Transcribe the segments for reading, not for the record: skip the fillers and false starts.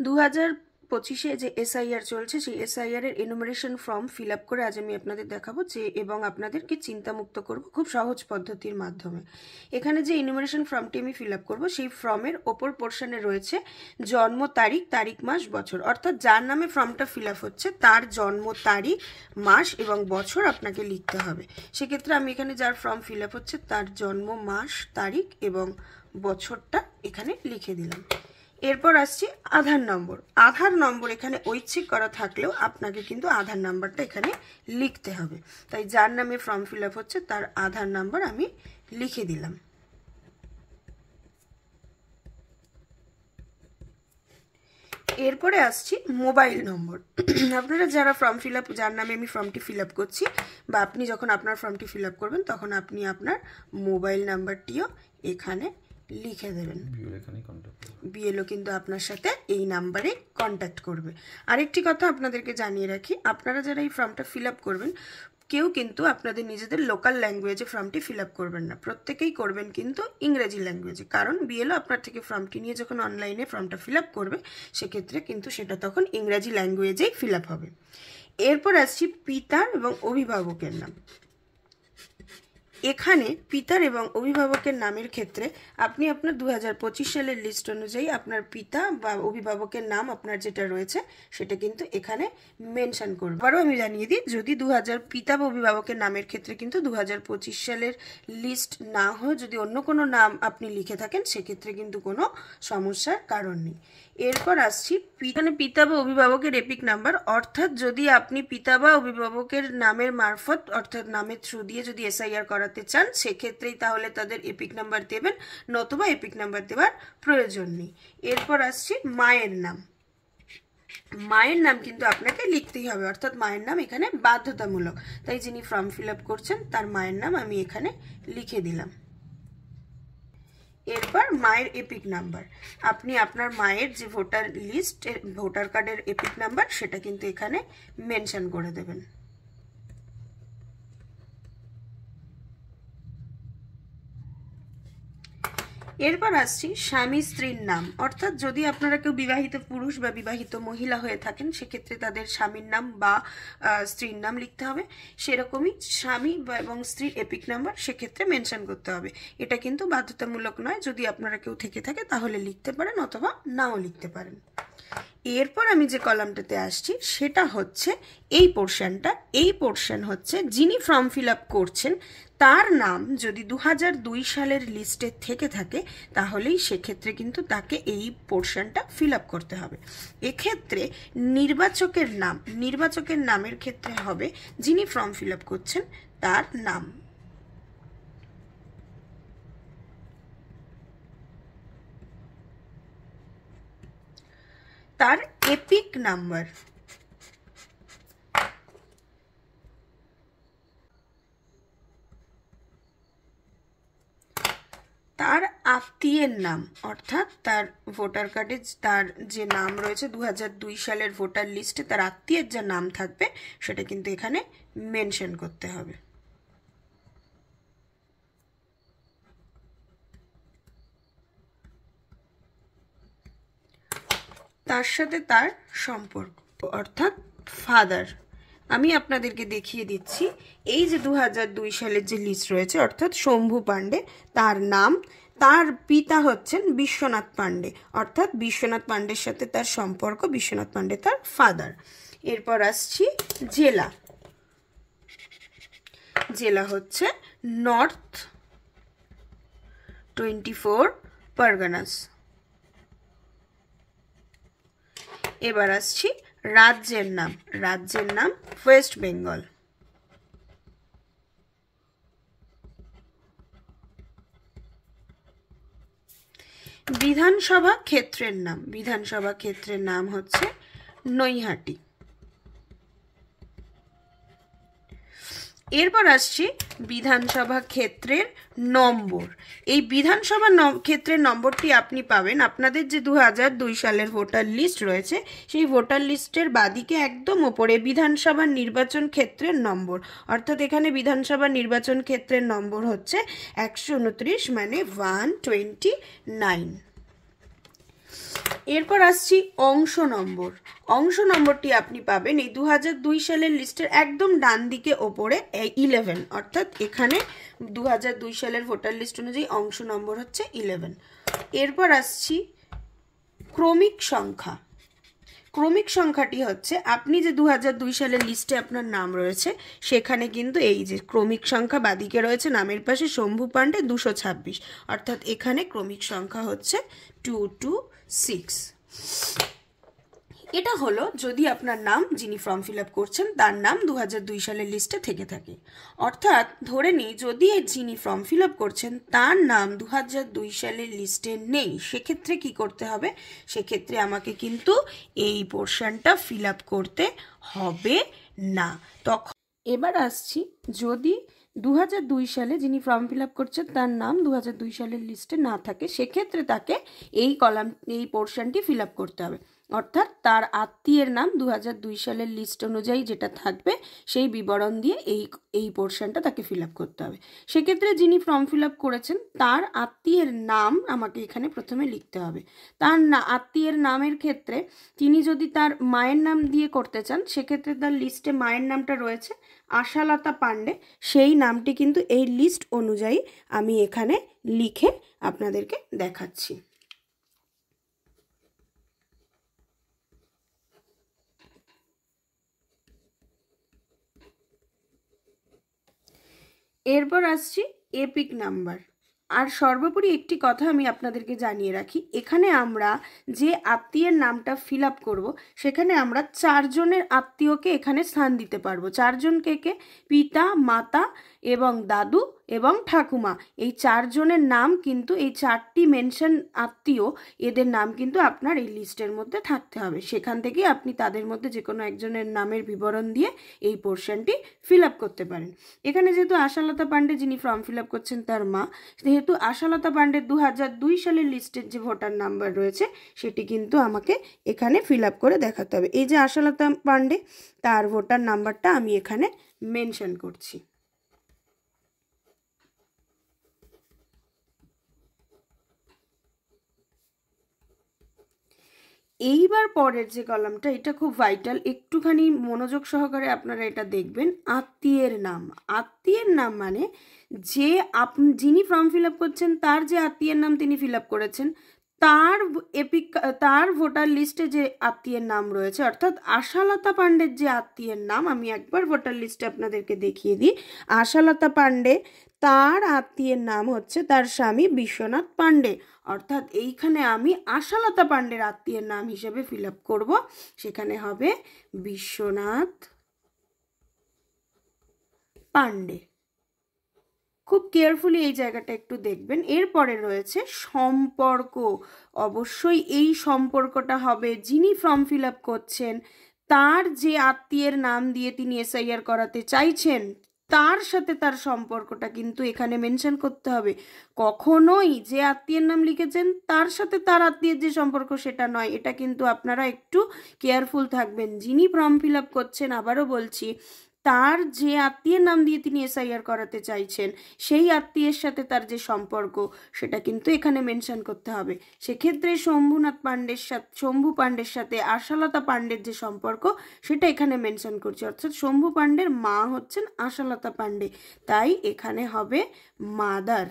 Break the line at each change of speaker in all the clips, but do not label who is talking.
2025-এ যে এসআইআর চলছে সেই এসআইআর এর এনুমারেশন ফর্ম ফিল আপ করে আজ আমি আপনাদের দেখাবো যে এবং আপনাদেরকে চিন্তামুক্ত করব খুব সহজ পদ্ধতির মাধ্যমে। এখানে যে এনুমারেশন ফর্মটি আমি ফিল আপ করবো সেই ফর্মের ওপর পোর্শনে রয়েছে জন্ম তারিখ, তারিখ, মাস, বছর, অর্থাৎ যার নামে ফর্মটা ফিল আপ হচ্ছে তার জন্ম তারিখ, মাস এবং বছর আপনাকে লিখতে হবে। সেক্ষেত্রে আমি এখানে যার ফর্ম ফিল আপ হচ্ছে তার জন্ম, মাস, তারিখ এবং বছরটা এখানে লিখে দিলাম। এরপর আসছি আধার নম্বর। আধার নম্বর এখানে ঐচ্ছিক করা থাকলেও আপনাকে কিন্তু আধার নাম্বারটা এখানে লিখতে হবে। তাই যার নামে ফর্ম ফিল আপ হচ্ছে তার আধার নাম্বার আমি লিখে দিলাম। এরপরে আসছি মোবাইল নম্বর। আপনারা যারা ফর্ম ফিল আপ, যার নামে আমি ফর্মটি ফিল আপ করছি বা আপনি যখন আপনার ফর্মটি ফিল আপ করবেন তখন আপনি আপনার মোবাইল নাম্বারটিও এখানে লিখে দেবেন। বিএলও কিন্তু আপনার সাথে এই নাম্বারে কন্ট্যাক্ট করবে। আরেকটি কথা আপনাদেরকে জানিয়ে রাখি, আপনারা যারা এই ফর্মটা ফিল আপ করবেন কেউ কিন্তু আপনাদের নিজেদের লোকাল ল্যাঙ্গুয়েজে ফর্মটি ফিল আপ করবেন না, প্রত্যেকেই করবেন কিন্তু ইংরেজি ল্যাঙ্গুয়েজে। কারণ বিএলও আপনার থেকে ফর্মটি নিয়ে যখন অনলাইনে ফর্মটা ফিল আপ করবে সেক্ষেত্রে কিন্তু সেটা তখন ইংরেজি ল্যাঙ্গুয়েজেই ফিল আপ হবে। এরপর আসছি পিতার এবং অভিভাবকের নাম। এখানে পিতার এবং অভিভাবকের নামের ক্ষেত্রে আপনি আপনার 2025 সালের লিস্ট অনুযায়ী আপনার পিতা বা অভিভাবকের নাম আপনার যেটা রয়েছে সেটা কিন্তু এখানে মেনশন করবে। আবারও আমি জানিয়ে দিই, যদি পিতা বা অভিভাবকের নামের ক্ষেত্রে কিন্তু 2025 সালের লিস্ট না হয়ে যদি অন্য কোনো নাম আপনি লিখে থাকেন সেক্ষেত্রে কিন্তু কোনো সমস্যার কারণ নেই। এরপর আসছি এখানে পিতা বা অভিভাবকের এপিক নাম্বার, অর্থাৎ যদি আপনি পিতা বা অভিভাবকের নামের মারফত অর্থাৎ নামের থ্রু দিয়ে যদি এসআইআর করাতে চান সেক্ষেত্রেই তাহলে তাদের এপিক নাম্বার দেবেন, নতুবা এপিক নাম্বার দেওয়ার প্রয়োজন নেই। এরপর আসছি মায়ের নাম। মায়ের নাম কিন্তু আপনাকে লিখতেই হবে, অর্থাৎ মায়ের নাম এখানে বাধ্যতামূলক। তাই যিনি ফর্ম ফিল আপ করছেন তার মায়ের নাম আমি এখানে লিখে দিলাম। এরপর মায়ের এপিক নাম্বার, আপনি আপনার মায়ের যে ভোটার লিস্ট ভোটার কার্ডের এপিক নাম্বার সেটা কিন্তু এখানে মেনশন করে দেবেন। এরপর আসছি স্বামী স্ত্রীর নাম, অর্থাৎ যদি আপনারা কেউ বিবাহিত পুরুষ বা বিবাহিত মহিলা হয়ে থাকেন সেক্ষেত্রে তাদের স্বামীর নাম বা স্ত্রীর নাম লিখতে হবে। সেরকমই স্বামী এবং স্ত্রীর এপিক নাম্বার সেক্ষেত্রে মেনশন করতে হবে। এটা কিন্তু বাধ্যতামূলক নয়, যদি আপনারা কেউ থেকে থাকে তাহলে লিখতে পারেন অথবা নাও লিখতে পারেন। এরপর আমি যে কলামটাতে আসছি সেটা হচ্ছে এই পোর্শনটা। এই পোর্শন হচ্ছে যিনি ফর্ম ফিল আপ করছেন তার নাম যদি 2002 সালের লিস্টে থেকে থাকে তাহলেই সেক্ষেত্রে কিন্তু তাকে এই পোর্শনটা ফিল আপ করতে হবে। এক্ষেত্রে নির্বাচকের নামের ক্ষেত্রে হবে যিনি ফর্ম ফিল আপ করছেন তার নাম। তার এপিক নাম্বার, তার আত্মীয়ের নাম, অর্থাৎ তার ভোটার কার্ডে তার যে নাম রয়েছে 2002 সালের ভোটার লিস্টে তার আত্মীয়ের যা নাম থাকবে সেটা কিন্তু এখানে মেনশন করতে হবে। তার সাথে তার সম্পর্ক অর্থাৎ ফাদার। আমি আপনাদেরকে দেখিয়ে দিচ্ছি এই যে 2002 সালের যে লিস্ট রয়েছে অর্থাৎ শম্ভু পাণ্ডে তার নাম, তার পিতা হচ্ছেন বিশ্বনাথ পাণ্ডে অর্থাৎ বিশ্বনাথ পাণ্ডের সাথে তার সম্পর্ক, বিশ্বনাথ পাণ্ডে তার ফাদার। এরপর আসছি জেলা। জেলা হচ্ছে নর্থ 24 পরগনাস। এবার আসছি রাজ্যের নাম। রাজ্যের নাম ওয়েস্ট বেঙ্গল। বিধানসভা ক্ষেত্রের নাম। বিধানসভা ক্ষেত্রের নাম হচ্ছে নৈহাটি। এরপর আসছি বিধানসভা ক্ষেত্রের নম্বর। এই বিধানসভা ক্ষেত্রের নম্বরটি আপনি পাবেন আপনাদের যে 2002 সালের ভোটার লিস্ট রয়েছে সেই ভোটার লিস্টের বাদিকে একদম উপরে বিধানসভা নির্বাচন ক্ষেত্রের নম্বর, অর্থাৎ এখানে বিধানসভা নির্বাচন ক্ষেত্রের নম্বর হচ্ছে 129 মানে 129। এরপর আসছি অংশ নম্বর। অংশ নম্বরটি আপনি পাবেন এই 2002 সালের লিস্টের একদম ডান দিকে ওপরে 11, অর্থাৎ এখানে 2002 সালের ভোটার লিস্ট অনুযায়ী অংশ নম্বর হচ্ছে 11। এরপর আসছি ক্রমিক সংখ্যা। ক্রমিক সংখ্যাটি হচ্ছে আপনি যে 2002 সালের লিস্টে আপনার নাম রয়েছে সেখানে কিন্তু এই যে ক্রমিক সংখ্যা বাদিকে রয়েছে নামের পাশে শম্ভু পাণ্ডে 226, অর্থাৎ এখানে ক্রমিক সংখ্যা হচ্ছে 226। এটা হলো যদি আপনার নাম যিনি ফর্ম ফিল আপ করছেন তার নাম 2002 সালের লিস্টে থেকে থাকে। অর্থাৎ ধরে নিই যদি যিনি ফর্ম ফিল আপ করছেন তার নাম 2002 সালের লিস্টে নেই, সেক্ষেত্রে কি করতে হবে? সেক্ষেত্রে আমাকে কিন্তু এই পোর্শনটা ফিল আপ করতে হবে না। তখন এবার আসছি যদি 2002 সালে যিনি ফর্ম ফিল আপ করছেন তার নাম 2002 সালের লিস্টে না থাকে, সেক্ষেত্রে তাকে এই পোর্শনটি ফিল আপ করতে হবে। অর্থাৎ তার আত্মীয়ের নাম 2002 সালের লিস্ট অনুযায়ী যেটা থাকবে সেই বিবরণ দিয়ে এই পোর্শনটা তাকে ফিল আপ করতে হবে। সেক্ষেত্রে যিনি ফর্ম ফিল আপ করেছেন তার আত্মীয়ের নাম আমাকে এখানে প্রথমে লিখতে হবে। তার আত্মীয়ের নামের ক্ষেত্রে তিনি যদি তার মায়ের নাম দিয়ে করতে চান, সেক্ষেত্রে তার লিস্টে মায়ের নামটা রয়েছে আশালতা পাণ্ডে, সেই নামটি কিন্তু এই লিস্ট অনুযায়ী আমি এখানে লিখে আপনাদেরকে দেখাচ্ছি। এরপর আসছি এপিক নাম্বার। আর সর্বোপরি একটি কথা আমি আপনাদেরকে জানিয়ে রাখি, এখানে আমরা যে আত্মীয়ের নামটা ফিল আপ করবো সেখানে আমরা 4 জনের আত্মীয়কে এখানে স্থান দিতে পারবো। 4 জনকে কে? পিতা, মাতা এবং দাদু এবং ঠাকুমা, এই 4 জনের নাম কিন্তু এই 4টি মেনশন আত্মীয়, এদের নাম কিন্তু আপনার এই লিস্টের মধ্যে থাকতে হবে। সেখান থেকে আপনি তাদের মধ্যে যে কোনো একজনের নামের বিবরণ দিয়ে এই পোর্শনটি ফিল আপ করতে পারেন। এখানে যেহেতু আশালতা পাণ্ডে যিনি ফর্ম ফিল আপ করছেন তার মা, যেহেতু আশালতা পাণ্ডের 2002 সালের লিস্টের যে ভোটার নাম্বার রয়েছে সেটি কিন্তু আমাকে এখানে ফিল আপ করে দেখাতে হবে। এই যে আশালতা পাণ্ডে, তার ভোটার নাম্বারটা আমি এখানে মেনশন করছি। এইবার পরের যে কলামটা, এটা খুব ভাইটাল, একটুখানি মনোযোগ সহকারে আপনারা এটা দেখবেন। আত্মীয়ের নাম। আত্মীয়ের নাম মানে যে যিনি ফর্ম ফিল আপ করছেন তার যে আত্মীয়ের নাম তিনি ফিল আপ করেছেন তার ভোটার লিস্টে যে আত্মীয়ের নাম রয়েছে, অর্থাৎ আশালতা পাণ্ডের যে আত্মীয়ের নাম, আমি একবার ভোটার লিস্টে আপনাদেরকে দেখিয়ে দিই। আশালতা পাণ্ডে, তার আত্মীয়ের নাম হচ্ছে তার স্বামী বিশ্বনাথ পাণ্ডে, অর্থাৎ এইখানে আমি আশালতা পাণ্ডের আত্মীয়ের নাম হিসেবে ফিল আপ করবো, সেখানে হবে বিশ্বনাথ পাণ্ডে। খুব কেয়ারফুলি এই জায়গাটা একটু দেখবেন। এরপরে রয়েছে সম্পর্ক। অবশ্যই এই সম্পর্কটা হবে যিনি ফর্ম ফিল আপ করছেন তার যে আত্মীয়ের নাম দিয়ে তিনি এসআইআর করাতে চাইছেন তার সাথে তার সম্পর্কটা কিন্তু এখানে মেনশন করতে হবে। কখনোই যে আত্মীয়ের নাম লিখেছেন তার সাথে তার আত্মীয়ের যে সম্পর্ক সেটা নয়, এটা কিন্তু আপনারা একটু কেয়ারফুল থাকবেন। যিনি ফর্ম ফিল আপ করছেন, আবারও বলছি, তার যে আত্মীয়ের নাম দিয়ে তিনি এসআইআর করাতে চাইছেন সেই আত্মীয়ের সাথে তার যে সম্পর্ক সেটা কিন্তু এখানে মেনশন করতে হবে। সেক্ষেত্রে শম্ভু পাণ্ডের সাথে আশালতা পাণ্ডের যে সম্পর্ক সেটা এখানে মেনশন করছে, অর্থাৎ শম্ভু পাণ্ডের মা হচ্ছেন আশালতা পাণ্ডে, তাই এখানে হবে মাদার।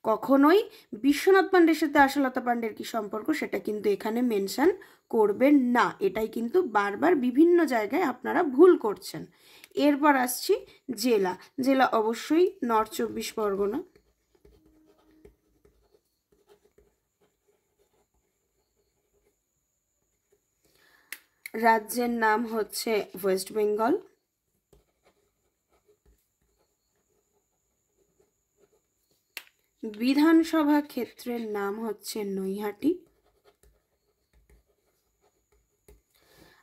কখনোই বিশ্বনাথ পাণ্ডের সাথে আশালতা পাণ্ডের কি সম্পর্ক সেটা কিন্তু এখানে মেনশন করবেন না, এটাই কিন্তু বারবার বিভিন্ন জায়গায় আপনারা ভুল করছেন। এরপর আসছি জেলা। জেলা অবশ্যই নর্থ 24 পরগনা। রাজ্যের নাম হচ্ছে ওয়েস্ট বেঙ্গল। বিধানসভা ক্ষেত্রের নাম হচ্ছে নৈহাটি।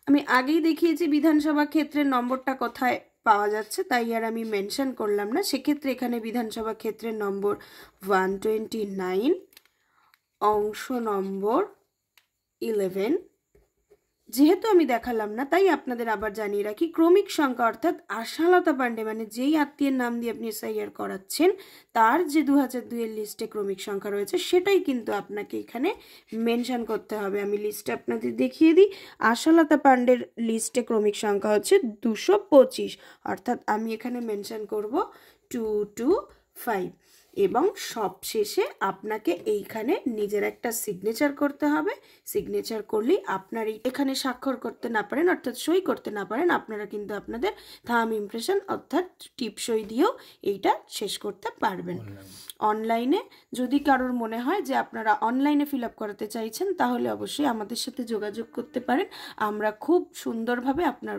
আমি আগেই দেখিয়েছি বিধানসভা ক্ষেত্রের নম্বরটা কোথায় পাওয়া যাচ্ছে, তাই আর আমি মেনশন করলাম না। সেক্ষেত্রে এখানে বিধানসভা ক্ষেত্রের নম্বর 129, অংশ নম্বর 11, যেহেতু আমি দেখালাম না, তাই আপনাদের আবার জানিয়ে রাখি, ক্রমিক সংখ্যা অর্থাৎ আশালতা পাণ্ডে মানে যেই আত্মীয়ের নাম দিয়ে আপনি এসআইআর করাচ্ছেন তার যে 2002-এর লিস্টে ক্রমিক সংখ্যা রয়েছে সেটাই কিন্তু আপনাকে এখানে মেনশন করতে হবে। আমি লিস্টে আপনাদের দেখিয়ে দিই। আশালতা পাণ্ডের লিস্টে ক্রমিক সংখ্যা হচ্ছে 225, অর্থাৎ আমি এখানে মেনশন করব 225। এবং সবশেষে আপনাকে এইখানে নিজের একটা সিগনেচার করতে হবে। সিগনেচার করলেই আপনার এখানে স্বাক্ষর করতে না পারেন অর্থাৎ সই করতে না পারেন, আপনারা কিন্তু আপনাদের থাম ইমপ্রেশন অর্থাৎ টিপসই দিয়েও এইটা শেষ করতে পারবেন। অনলাইনে যদি কারোর মনে হয় যে আপনারা অনলাইনে ফিল আপ করাতে চাইছেন তাহলে অবশ্যই আমাদের সাথে যোগাযোগ করতে পারেন। আমরা খুব সুন্দরভাবে আপনার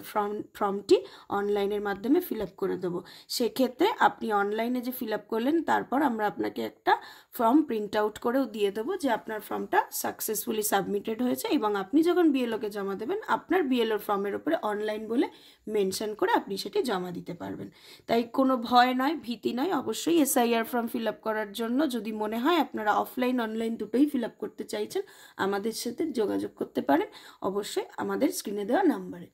ফর্মটি অনলাইনের মাধ্যমে ফিল আপ করে দেবো। সেক্ষেত্রে আপনি অনলাইনে যে ফিল আপ করলেন তারপর আমরা আপনাকে একটা ফর্ম প্রিন্ট আউট করেও দিয়ে দেবো যে আপনার ফর্মটা সাকসেসফুলি সাবমিটেড হয়েছে, এবং আপনি যখন বিএলওকে জমা দেবেন আপনার বিএলওর ফর্মের উপরে অনলাইন বলে মেনশন করে আপনি সেটি জমা দিতে পারবেন। তাই কোনো ভয় নয়, ভীতি নয়। অবশ্যই এসআইআর ফর্ম ফিল আপ করার জন্য যদি মনে হয় আপনারা অফলাইন অনলাইন দুটোই ফিল আপ করতে চাইছেন আমাদের সাথে যোগাযোগ করতে পারেন অবশ্যই আমাদের স্ক্রিনে দেওয়া নাম্বারে।